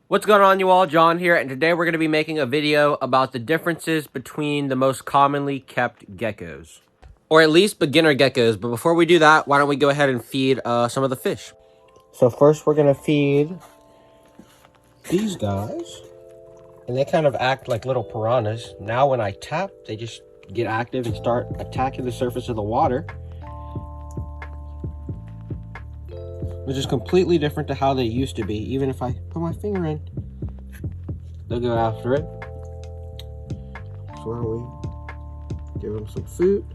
What's going on, you all? John here, and today we're going to be making a video about the differences between the most commonly kept geckos. Or at least beginner geckos, but before we do that, why don't we go ahead and feed some of the fish. So first we're going to feed these guys, and they kind of act like little piranhas. Now when I tap, they just get active and start attacking the surface of the water, which is completely different to how they used to be. Even if I put my finger in, they'll go after it. So why don't we give them some food?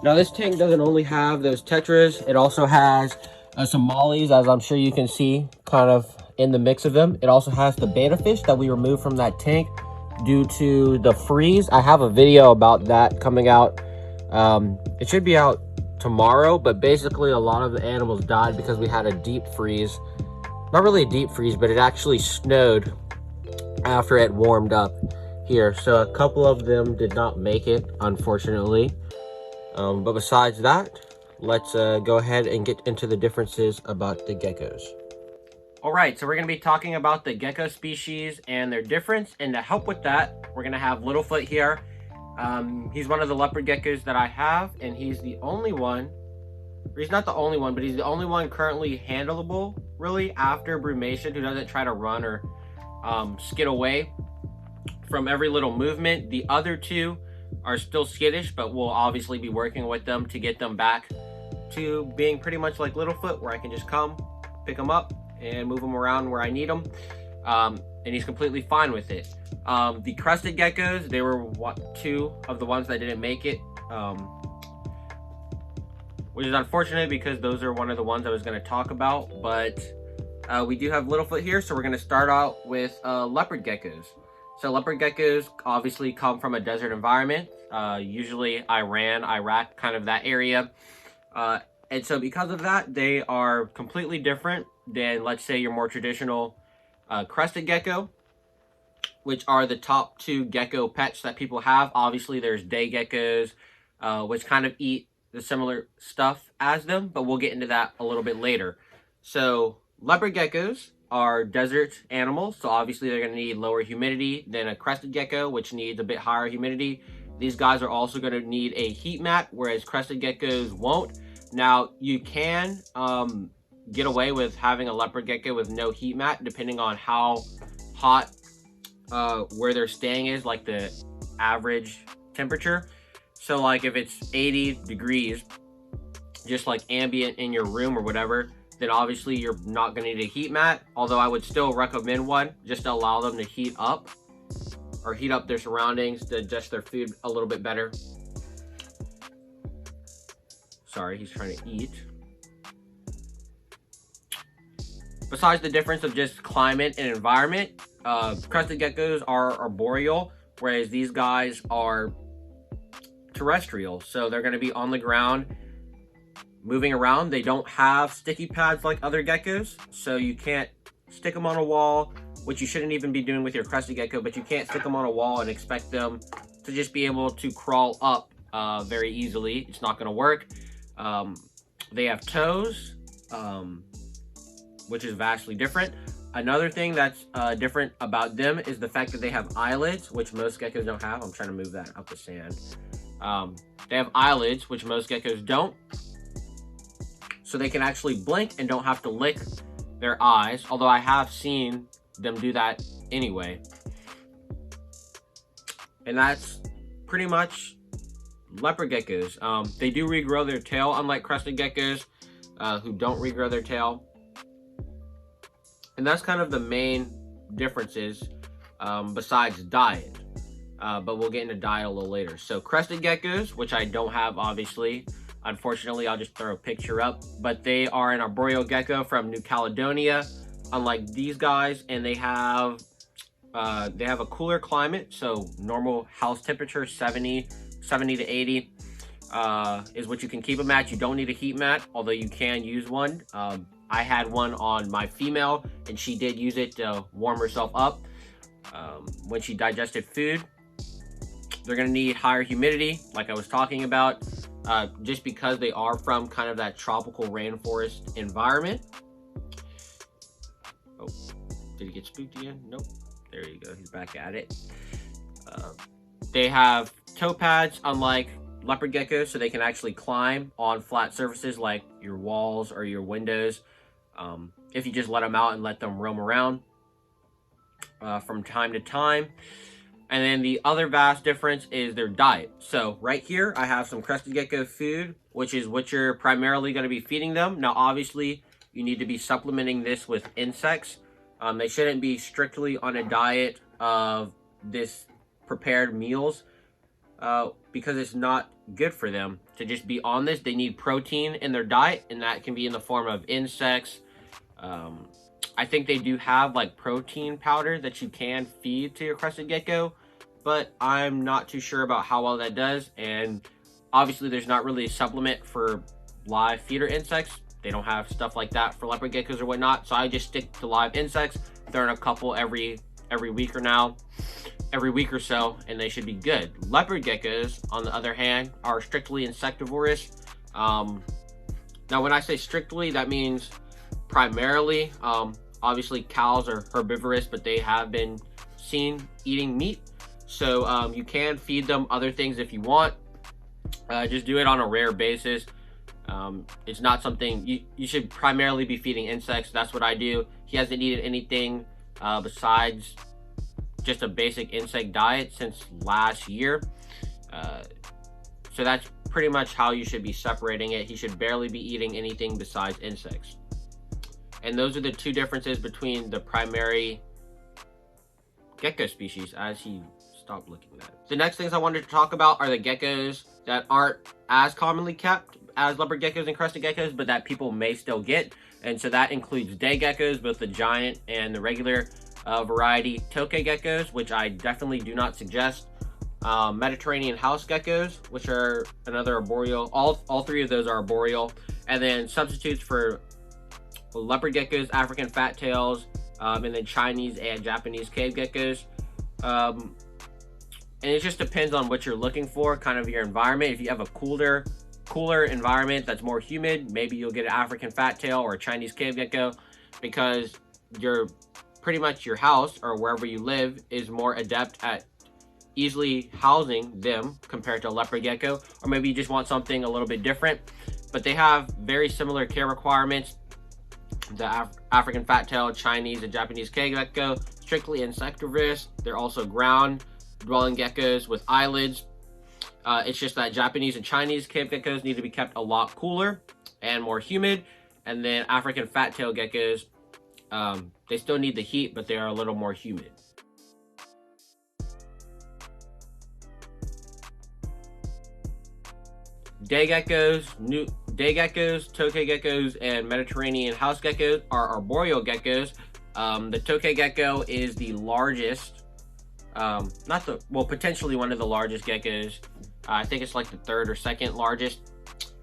Now this tank doesn't only have those tetras, it also has some mollies, as I'm sure you can see kind of in the mix of them. It also has the betta fish that we removed from that tank due to the freeze. I have a video about that coming out. It should be out tomorrow, but basically a lot of the animals died because we had a deep freeze. Not really a deep freeze, but it actually snowed after it warmed up here. So a couple of them did not make it, unfortunately. But besides that, let's go ahead and get into the differences about the geckos. Alright, so we're going to be talking about the gecko species and their difference, and to help with that, we're going to have Littlefoot here. He's one of the leopard geckos that I have, and he's the only one, or he's not the only one, but he's the only one currently handleable, really, after brumation, who doesn't try to run or skid away from every little movement. The other two are still skittish, but we'll obviously be working with them to get them back to being pretty much like Littlefoot, where I can just come, pick them up, and move them around where I need them. And he's completely fine with it. The crested geckos, they were two of the ones that didn't make it, which is unfortunate because those are one of the ones I was going to talk about. But we do have Littlefoot here, so we're going to start out with leopard geckos. So leopard geckos obviously come from a desert environment, usually Iran, Iraq, kind of that area. And so because of that, they are completely different than, let's say, your more traditional crested gecko, which are the top two gecko pets that people have. Obviously, there's day geckos, which kind of eat the similar stuff as them, but we'll get into that a little bit later. So leopard geckos are desert animals, so obviously they're going to need lower humidity than a crested gecko, which needs a bit higher humidity. These guys are also going to need a heat mat, whereas crested geckos won't. Now, you can get away with having a leopard gecko with no heat mat, depending on how hot where they're staying is, like the average temperature. So like if it's 80 degrees, just like ambient in your room or whatever, then obviously you're not going to need a heat mat, although I would still recommend one just to allow them to heat up their surroundings, to adjust their food a little bit better. Sorry, he's trying to eat. Besides the difference of just climate and environment, crested geckos are arboreal, whereas these guys are terrestrial. So they're going to be on the ground, moving around. They don't have sticky pads like other geckos, so you can't stick them on a wall, which you shouldn't even be doing with your crested gecko, but you can't stick them on a wall and expect them to just be able to crawl up very easily. It's not going to work. They have toes, which is vastly different. Another thing that's different about them is the fact that they have eyelids, which most geckos don't have. I'm trying to move that up the sand. They have eyelids, which most geckos don't. So they can actually blink and don't have to lick their eyes, although I have seen them do that anyway. And that's pretty much leopard geckos. They do regrow their tail, unlike crested geckos, who don't regrow their tail. And that's kind of the main differences, besides diet. But we'll get into diet a little later. So crested geckos, which I don't have, obviously. Unfortunately, I'll just throw a picture up. But they are an arboreal gecko from New Caledonia, unlike these guys. And they have a cooler climate. So normal house temperature, 70 to 80 is what you can keep them at. You don't need a heat mat, although you can use one. I had one on my female, and she did use it to warm herself up when she digested food. They're going to need higher humidity, like I was talking about. just because they are from kind of that tropical rainforest environment. Oh, did he get spooked again? Nope. There you go. He's back at it. They have toe pads, unlike leopard geckos, so they can actually climb on flat surfaces like your walls or your windows, if you just let them out and let them roam around from time to time. And then the other vast difference is their diet. So right here, I have some crested gecko food, which is what you're primarily going to be feeding them. Now, obviously, you need to be supplementing this with insects. They shouldn't be strictly on a diet of this prepared meals because it's not good for them to just be on this. They need protein in their diet, and that can be in the form of insects. I think they do have like protein powder that you can feed to your crested gecko, but I'm not too sure about how well that does. And obviously there's not really a supplement for live feeder insects. They don't have stuff like that for leopard geckos or whatnot. So I just stick to live insects. They're in a couple every week or so, and they should be good. Leopard geckos, on the other hand, are strictly insectivorous. Now when I say strictly, that means primarily, obviously cows are herbivorous, but they have been seen eating meat. So you can feed them other things if you want. Just do it on a rare basis. It's not something you should primarily be feeding insects. That's what I do. He hasn't eaten anything besides just a basic insect diet since last year. So that's pretty much how you should be separating it. He should barely be eating anything besides insects. And those are the two differences between the primary gecko species, as he stopped looking at it. The next things I wanted to talk about are the geckos that aren't as commonly kept as leopard geckos and crested geckos, but that people may still get. And so that includes day geckos, both the giant and the regular variety tokay geckos, which I definitely do not suggest. Mediterranean house geckos, which are another arboreal. All three of those are arboreal. And then substitutes for leopard geckos, African fat tails, and then Chinese and Japanese cave geckos. And it just depends on what you're looking for, kind of your environment. If you have a cooler environment that's more humid, maybe you'll get an African fat tail or a Chinese cave gecko, because pretty much your house or wherever you live is more adept at easily housing them compared to a leopard gecko. Or maybe you just want something a little bit different, but they have very similar care requirements. The African fat tail, Chinese, and Japanese cave gecko, strictly insectivorous. They're also ground dwelling geckos with eyelids. It's just that Japanese and Chinese cave geckos need to be kept a lot cooler and more humid. And then African fat tail geckos, they still need the heat, but they are a little more humid. Day geckos, tokay geckos, and Mediterranean house geckos are arboreal geckos. The tokay gecko is the largest, potentially one of the largest geckos. I think it's like the third or second largest,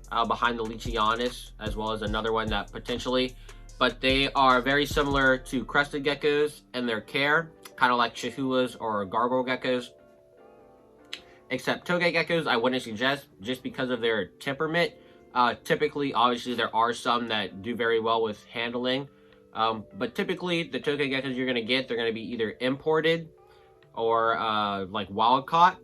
behind the Leachianus, as well as another one that potentially. But they are very similar to crested geckos in their care, kind of like chihuahuas or gargoyle geckos. Except tokay geckos, I wouldn't suggest, just because of their temperament. Typically, obviously, there are some that do very well with handling. But typically, the tokay geckos you're going to get, they're going to be either imported or like wild caught.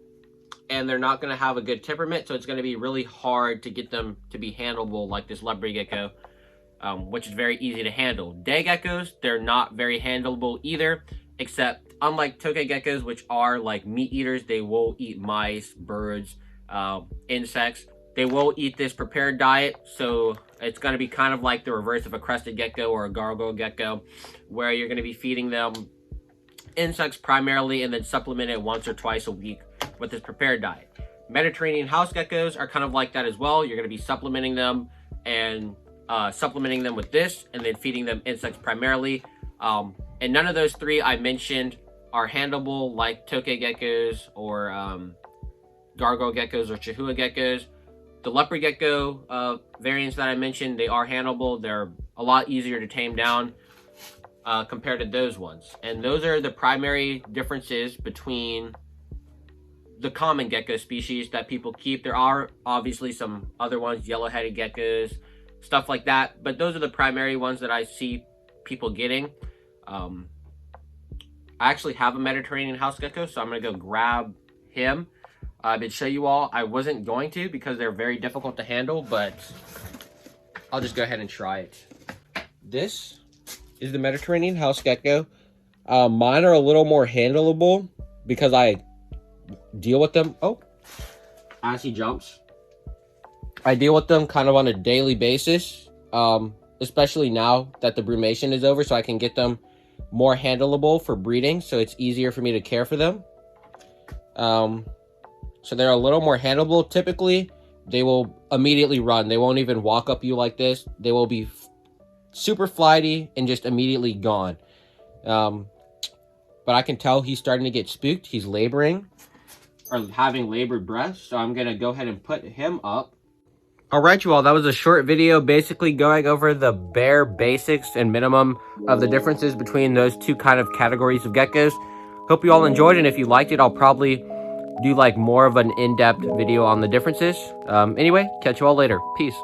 And they're not going to have a good temperament, so it's going to be really hard to get them to be handleable like this leopard gecko, which is very easy to handle. Day geckos, they're not very handleable either, except unlike tokay geckos, which are like meat eaters, they will eat mice, birds, insects. They will eat this prepared diet, so it's going to be kind of like the reverse of a crested gecko or a gargoyle gecko, where you're going to be feeding them insects primarily and then supplement it once or twice a week with this prepared diet. Mediterranean house geckos are kind of like that as well. You're going to be supplementing them and supplementing them with this and then feeding them insects primarily. And none of those three I mentioned are handleable like tokay geckos or gargoyle geckos or chihuahua geckos. The leopard gecko variants that I mentioned, they are handleable. They're a lot easier to tame down compared to those ones. And those are the primary differences between the common gecko species that people keep. There are obviously some other ones, yellow-headed geckos, stuff like that, but those are the primary ones that I see people getting. I actually have a Mediterranean house gecko, so I'm gonna go grab him. I did show you all. I wasn't going to because they're very difficult to handle, but I'll just go ahead and try it. This is the Mediterranean house gecko. Mine are a little more handleable because I deal with them. Oh, as he jumps. I deal with them kind of on a daily basis, especially now that the brumation is over, so I can get them more handleable for breeding, so it's easier for me to care for them. So they're a little more handleable. Typically, they will immediately run. They won't even walk up you like this. They will be super flighty and just immediately gone. But I can tell he's starting to get spooked. He's laboring or having labored breath, so I'm gonna go ahead and put him up. All right, you all, that was a short video basically going over the bare basics and minimum of the differences between those two kind of categories of geckos. Hope you all enjoyed, and if you liked it, I'll probably do like more of an in-depth video on the differences. Anyway, catch you all later. Peace.